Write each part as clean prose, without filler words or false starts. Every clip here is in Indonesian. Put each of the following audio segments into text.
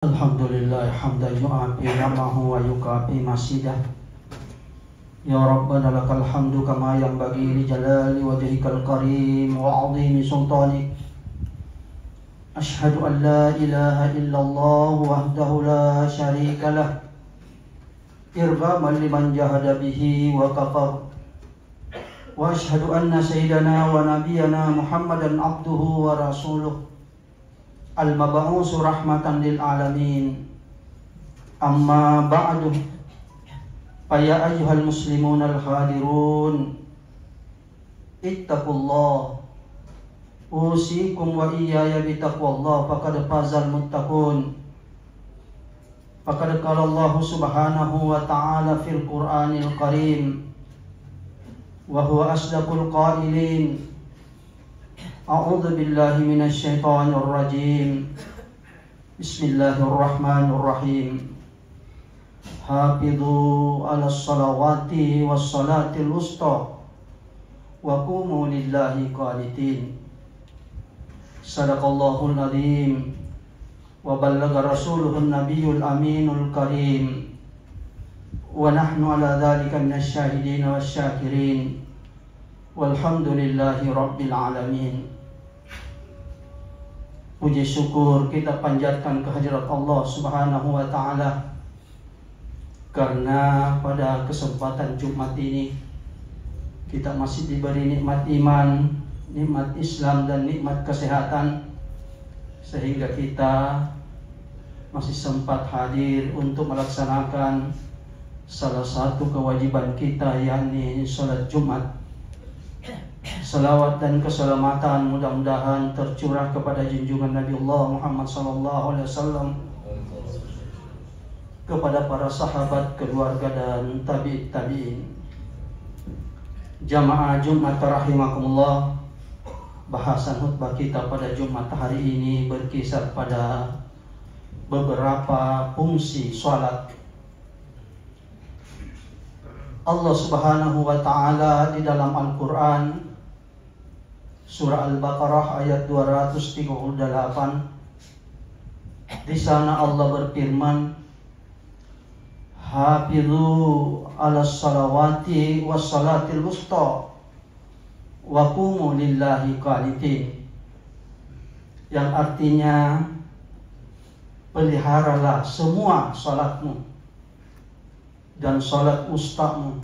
Alhamdulillah hamdan yu'afi namahu wa yukafi masidah. Ya Rabbana lakal hamdu kama yanbaghi li jalali wajhikal karim wa 'azimi sultanik. Ashhadu an la ilaha illallah wahdahu la syarika lah, irghaman liman jahada bihi wa kafar. Wa ashhadu anna sayyidana wa nabiyyana Muhammadan abduhu wa rasuluh, al-mab'uts rahmatan lil alamin. Amma ba'du, fa ya ayyuhal muslimun al-hadirun, ittaqullah, usikum wa iyaya bitaqwallah, faqad fazal muttaqun. Faqad qala Allah subhanahu wa ta'ala fil Qur'anil Karim, wa huwa asdaqul qailin. A'udzu billahi minasy syaithanir rajim. Bismillahirrahmanirrahim. Hafidhu 'alas salawati was salatil wusta wa qumu lillahi qanitin. Shadaqallahul azim wa ballagha rasuluhun nabiyyul aminul karim. Wa nahnu 'ala dzalika minasy syahidin wasyakirin. Walhamdulillahi rabbil alamin. Puji syukur kita panjatkan kehadirat Allah subhanahu wa ta'ala, karena pada kesempatan Jumat ini kita masih diberi nikmat iman, nikmat Islam, dan nikmat kesehatan, sehingga kita masih sempat hadir untuk melaksanakan salah satu kewajiban kita, yakni salat Jumat. Salawat dan keselamatan mudah-mudahan tercurah kepada junjungan Nabi Allah Muhammad SAW, kepada para sahabat, keluarga, dan tabi'in. Jamaah Jumat rahimakumullah, bahasan khutbah kita pada Jumat hari ini berkisar pada beberapa fungsi salat. Allah subhanahu wa ta'ala di dalam Al-Quran, Surah Al-Baqarah ayat 238, di sana Allah berfirman, Hafidhu 'alas salawati was salatil wusta wa qumu lillahi qanitin, yang artinya peliharalah semua salatmu dan salat ustamu,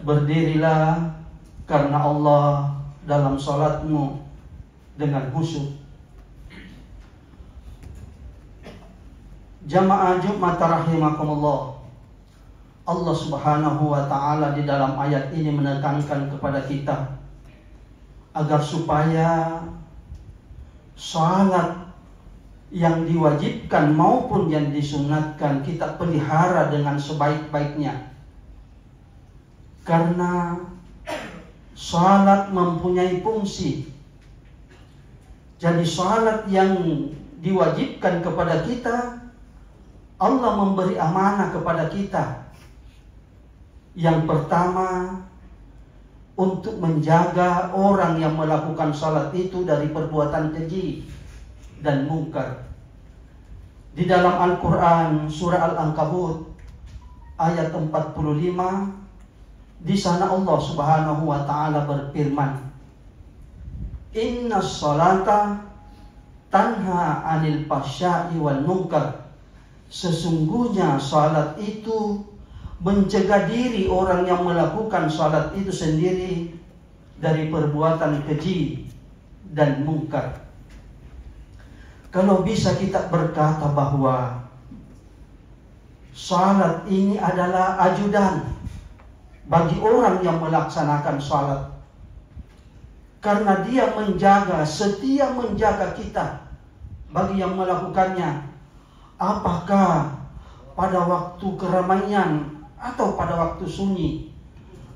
berdirilah karena Allah dalam salatmu dengan khusyuk. Jamaah Jumat rahimakumullah, Allah subhanahu wa ta'ala di dalam ayat ini menekankan kepada kita agar supaya salat yang diwajibkan maupun yang disunatkan kita pelihara dengan sebaik-baiknya, karena salat mempunyai fungsi. Jadi salat yang diwajibkan kepada kita, Allah memberi amanah kepada kita. Yang pertama, untuk menjaga orang yang melakukan salat itu dari perbuatan keji dan mungkar. Di dalam Al-Quran surah Al-Ankabut ayat 45, di sana Allah subhanahu wa ta'ala berfirman, Innas salata tanha anil fahsya'i wal munkar. Sesungguhnya salat itu mencegah diri orang yang melakukan salat itu sendiri dari perbuatan keji dan mungkar. Kalau bisa kita berkata bahwa salat ini adalah ajudan bagi orang yang melaksanakan salat, karena dia setia menjaga kita bagi yang melakukannya, apakah pada waktu keramaian atau pada waktu sunyi,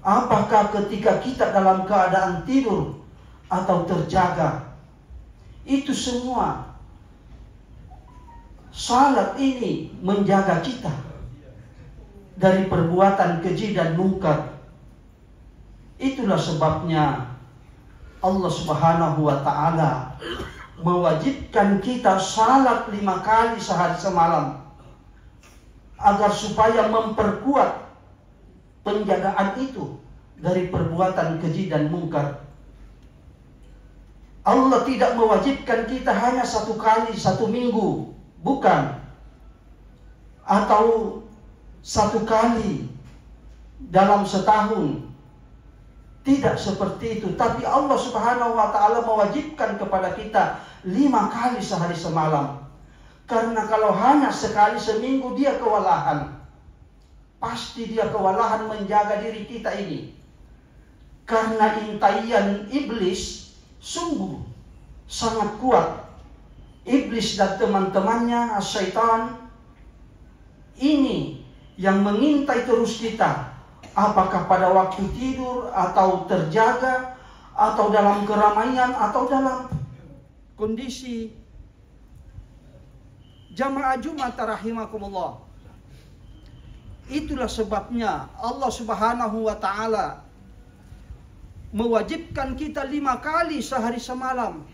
apakah ketika kita dalam keadaan tidur atau terjaga. Itu semua salat ini menjaga kita dari perbuatan keji dan mungkar. Itulah sebabnya Allah subhanahu wa ta'ala mewajibkan kita salat 5 kali sehari semalam, agar supaya memperkuat penjagaan itu dari perbuatan keji dan mungkar. Allah tidak mewajibkan kita hanya 1 kali 1 minggu, bukan, atau 1 kali dalam setahun. Tidak seperti itu. Tapi Allah Subhanahu wa ta'ala mewajibkan kepada kita 5 kali sehari semalam. Karena kalau hanya sekali seminggu dia kewalahan. Pasti dia kewalahan menjaga diri kita ini. Karena intaian iblis sungguh sangat kuat. Iblis dan teman-temannya, syaitan, ini yang mengintai terus kita. Apakah pada waktu tidur, atau terjaga, atau dalam keramaian, atau dalam kondisi jamaah Jumat rahimakumullah. Itulah sebabnya Allah Subhanahu wa ta'ala mewajibkan kita 5 kali sehari semalam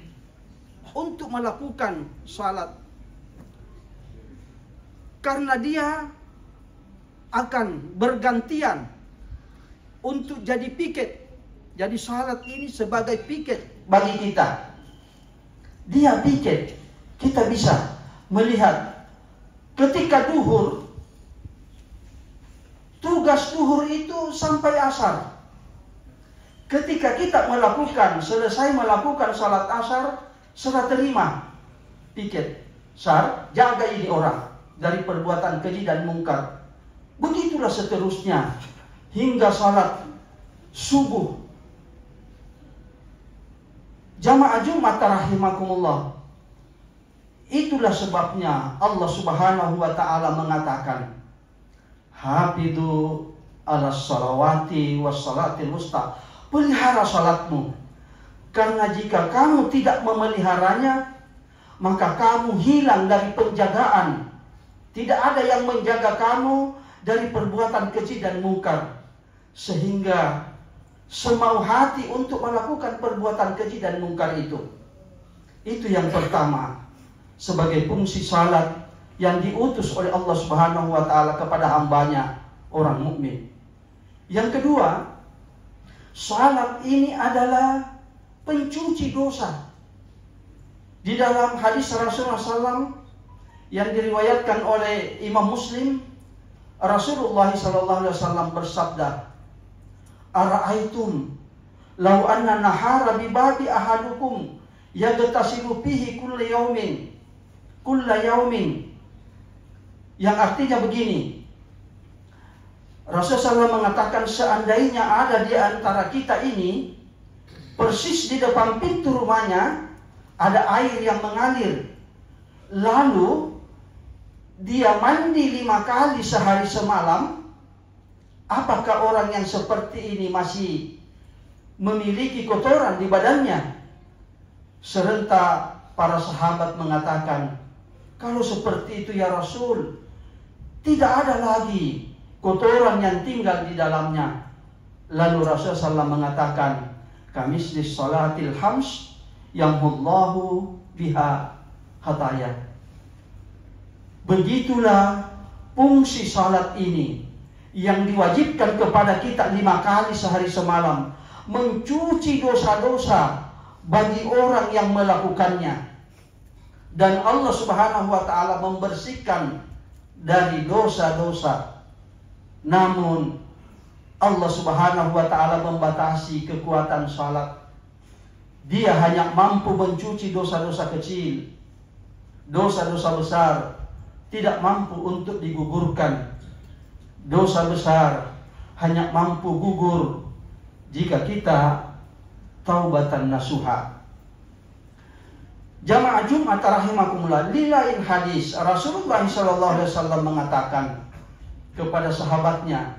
untuk melakukan salat. Karena dia akan bergantian untuk jadi piket. Jadi salat ini sebagai piket bagi kita. Dia piket. Kita bisa melihat ketika duhur, tugas duhur itu sampai asar. Ketika kita selesai melakukan salat asar, serah terima piket. Jaga ini orang dari perbuatan keji dan mungkar. Begitulah seterusnya hingga salat subuh. Jamaah Jumat rahimakumullah. Itulah sebabnya Allah Subhanahu wa ta'ala mengatakan, hafidhu ala salawati was salatil wusta. Pelihara salatmu. Karena jika kamu tidak memeliharanya, maka kamu hilang dari penjagaan. Tidak ada yang menjaga kamu dari perbuatan keji dan mungkar. Sehingga semau hati untuk melakukan perbuatan keji dan mungkar itu. Itu yang pertama. Sebagai fungsi salat yang diutus oleh Allah Subhanahu wa ta'ala kepada hambanya, orang mukmin. Yang kedua, salat ini adalah pencuci dosa. Di dalam hadis Rasulullah SAW yang diriwayatkan oleh Imam Muslim, Rasulullah SAW bersabda, "Ara'aitum law anna nahara bi babi ahadukum yagtasilu fihi kulla yaumin." Yang artinya begini, Rasulullah SAW mengatakan, seandainya ada di antara kita ini, persis di depan pintu rumahnya ada air yang mengalir, lalu dia mandi 5 kali sehari semalam, apakah orang yang seperti ini masih memiliki kotoran di badannya? Serentak para sahabat mengatakan, kalau seperti itu ya Rasul, tidak ada lagi kotoran yang tinggal di dalamnya. Lalu Rasulullah SAW mengatakan, kamislis salatil hams yamhullahu biha khataya. Begitulah fungsi salat ini yang diwajibkan kepada kita 5 kali sehari semalam, mencuci dosa-dosa bagi orang yang melakukannya. Dan Allah Subhanahu wa ta'ala membersihkan dari dosa-dosa. Namun Allah Subhanahu wa ta'ala membatasi kekuatan salat. Dia hanya mampu mencuci dosa-dosa kecil. Dosa-dosa besar tidak mampu untuk digugurkan. Dosa besar hanya mampu gugur jika kita taubatan nasuha. Jamaah Jumat rahimakumullah, di lain hadis Rasulullah SAW mengatakan kepada sahabatnya,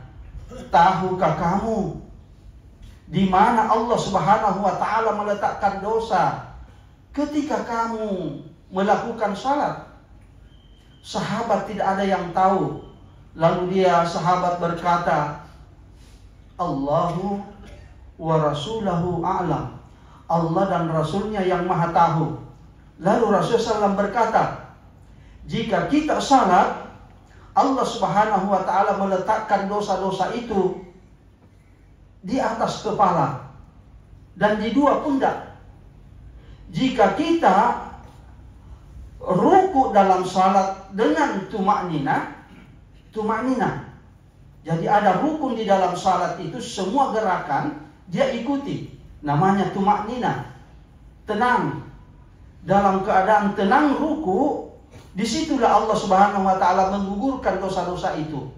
tahukah kamu di mana Allah Subhanahu wa ta'ala meletakkan dosa ketika kamu melakukan salat? Sahabat tidak ada yang tahu. Lalu sahabat berkata, Allahu wa rasulahu a'lam. Allah dan Rasulnya yang maha tahu. Lalu Rasulullah SAW berkata, jika kita salat, Allah Subhanahu wa Ta'ala meletakkan dosa-dosa itu di atas kepala dan di dua pundak. Jika kita ruku dalam salat dengan tumaknina, jadi ada rukun di dalam salat itu, semua gerakan dia ikuti, namanya tumaknina, tenang. Dalam keadaan tenang ruku, disitulah Allah Subhanahu wa Ta'ala menggugurkan dosa-dosa itu.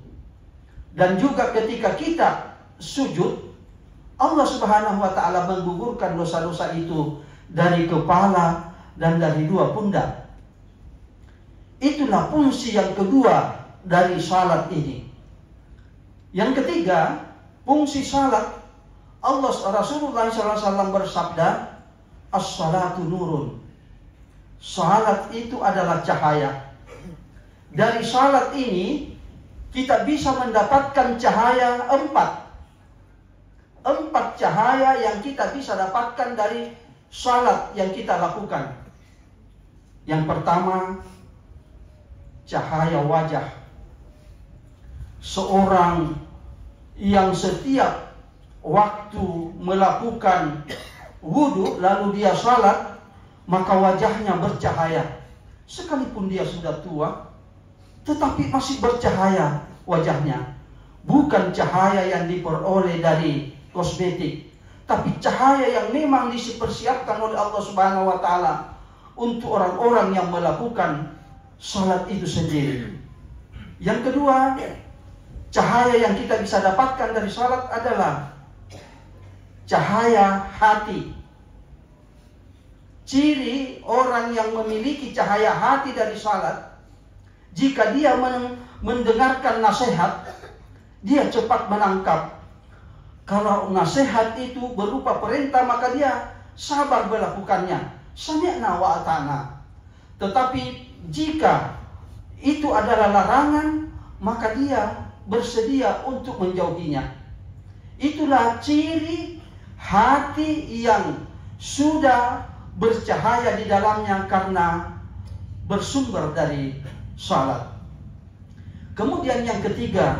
Dan juga ketika kita sujud, Allah Subhanahu wa Ta'ala menggugurkan dosa-dosa itu dari kepala dan dari dua pundak. Itulah fungsi yang kedua dari salat ini. Yang ketiga, fungsi salat, Rasulullah SAW bersabda, as-salatu nurun. Salat itu adalah cahaya. Dari salat ini kita bisa mendapatkan cahaya empat cahaya yang kita bisa dapatkan dari salat yang kita lakukan. Yang pertama, cahaya wajah. Seorang yang setiap waktu melakukan wudu lalu dia salat, maka wajahnya bercahaya. Sekalipun dia sudah tua, tetapi masih bercahaya wajahnya. Bukan cahaya yang diperoleh dari kosmetik, tapi cahaya yang memang dipersiapkan oleh Allah Subhanahu wa Ta'ala untuk orang-orang yang melakukan salat itu sendiri. Yang kedua, cahaya yang kita bisa dapatkan dari salat adalah cahaya hati. Ciri orang yang memiliki cahaya hati dari salat, jika dia mendengarkan nasihat, dia cepat menangkap. Kalau nasihat itu berupa perintah, maka dia sabar melakukannya. Sami'na wa ata'na. Tetapi jika itu adalah larangan, maka dia bersedia untuk menjauhinya. Itulah ciri hati yang sudah bercahaya di dalamnya karena bersumber dari salat. Kemudian yang ketiga,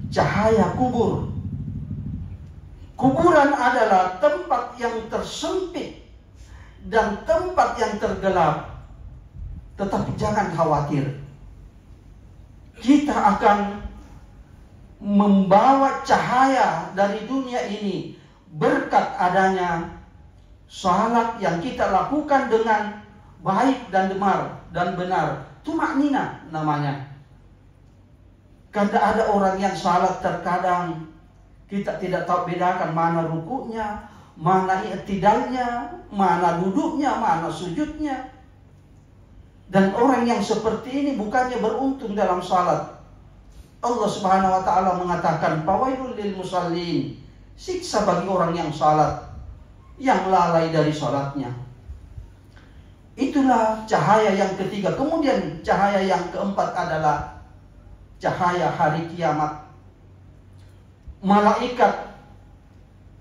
cahaya kubur. Kuburan adalah tempat yang tersempit dan tempat yang tergelap. Tetapi jangan khawatir, kita akan membawa cahaya dari dunia ini berkat adanya salat yang kita lakukan dengan baik dan benar. Tumaknina namanya. Karena ada orang yang salat terkadang kita tidak tahu bedakan mana rukuknya, mana i'tidalnya, mana duduknya, mana sujudnya. Dan orang yang seperti ini bukannya beruntung dalam salat. Allah Subhanahu wa Ta'ala mengatakan, fawailul lil musallin, siksa bagi orang yang salat, yang lalai dari salatnya. Itulah cahaya yang ketiga. Kemudian cahaya yang keempat adalah cahaya hari kiamat. Malaikat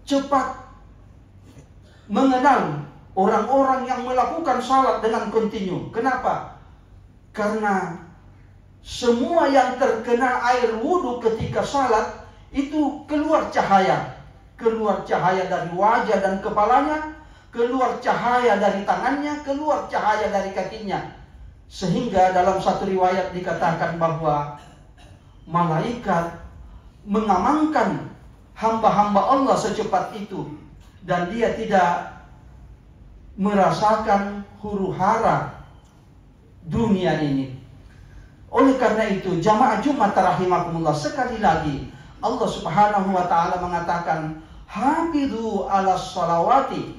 cepat mengenal orang-orang yang melakukan salat dengan kontinu. Kenapa? Karena semua yang terkena air wudhu ketika salat itu keluar cahaya. Keluar cahaya dari wajah dan kepalanya, keluar cahaya dari tangannya, keluar cahaya dari kakinya. Sehingga dalam satu riwayat dikatakan bahwa malaikat mengamankan hamba-hamba Allah secepat itu, dan dia tidak merasakan huru-hara dunia ini. Oleh karena itu, jamaah Jumat rahimakumullah, sekali lagi Allah Subhanahu wa Ta'ala mengatakan, hafidhu ala salawati,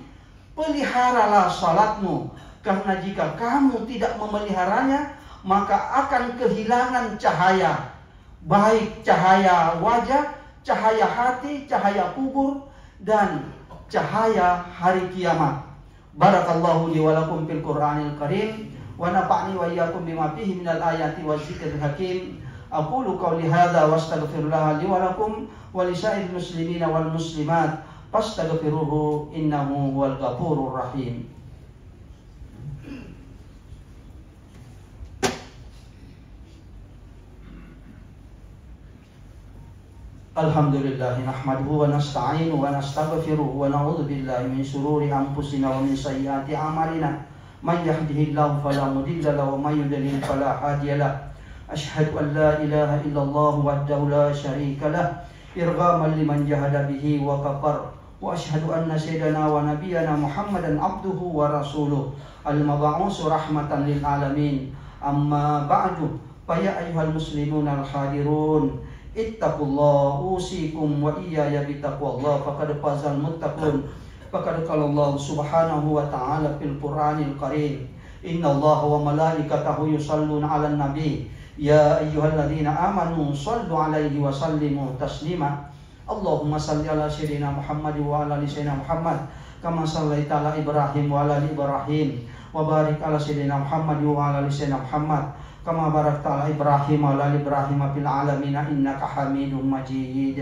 peliharalah salatmu, karena jika kamu tidak memeliharanya, maka akan kehilangan cahaya, baik cahaya wajah, cahaya hati, cahaya kubur, dan cahaya hari kiamat. Barakallahu li wa lakum fil Qur'anil Karim, wa nafa'ni wa iyyakum bima fihi minal ayati waz zikril hakim. Aqulu qawli hadza wastaghfirullah li wa lakum wa li sa'iril muslimina wal muslimat fastaghfiruhu innahu huwal ghafurur rahim. Alhamdulillah nahmaduhu wa nasta'inuhu wa nastaghfiruhu wa na'udzu billahi min shururi anfusina wa min sayyiati a'malina. Man yahdihillahu fala mudilla lahu wa may yudlil fala hadiya lahu. Asyhadu an la ilaha illallah wahdahu la syarika lah irghaman liman jahada bihi wa kafar. Wa asyhadu anna sayyidana wa nabiyyana Muhammadan abduhu wa rasuluh al-mab'uts rahmatan lil alamin. Amma ba'du, fa ya ayyuhal muslimun al-hadirun, ittaqullah usikum wa iyaya bittaqwallah faqad fazal muttaqun. Faqad qala Allah subhanahu wa ta'ala fil Qur'anil Karim, innallaha wa malaikatahu yusalluna 'alan nabi ya ayyuhalladzina amanu shallu 'alaihi wa sallimu taslima. Allahumma shalli 'ala sayyidina Muhammad wa 'ala ali sayyidina Muhammad kama shallaita 'ala Ibrahim wa 'ala ali Ibrahim wa barik 'ala sayyidina Muhammad wa 'ala ali sayyidina Muhammad kama barakta 'ala Ibrahim wa 'ala ali Ibrahim fil 'alamin innaka Hamidum Majid.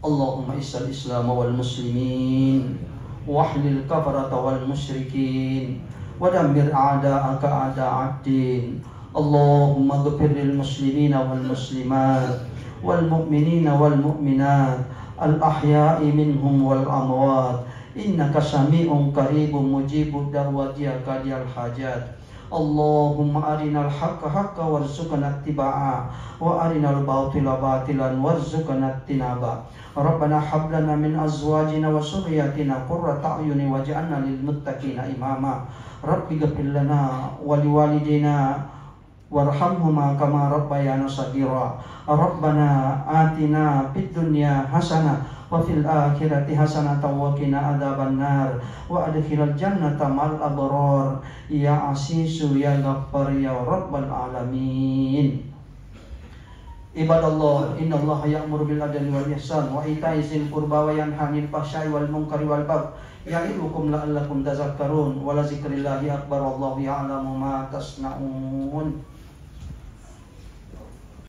Allahumma izzil Islam wal muslimin wahlil kafarata wal musyrikin wa dammir a'da'aka a'da'ad-din. Allahumma ighfir lil muslimina wal muslimat wal mu'minina wal mu'minat al ahya'i minhum wal amwat innaka sami'un qaribun mujibud da'wati ya qadiyal hajat. Allahumma arinal haqqa haqqan warzuqna ittiba'a wa arinal batila batilan warzuqna ijtinaba. Rabbana hab lana min azwajina wa dhurriyyatina qurrata a'yunin waj'alna lil muttaqina imama. Rabbi ighfir lana wa liwalidina warhamhuma kama rabbayana shaghira. Rabbana atina fid dunya hasanah wa fil akhirati hasanatan wa qina adzabannar wa adkhilal jannata ma'al abrar ya asisu ya ghaffar ya rabbal alamin. Ibadallah, innallaha ya'muru bil adli wal ihsan wa ita'i dzil qurba wa yanha 'anil fahsya'i wal munkari wal baghi ya'idukum la'allakum tadhakkarun wa la dzikrillahi akbar wallahu ya'lamu ma tasna'un.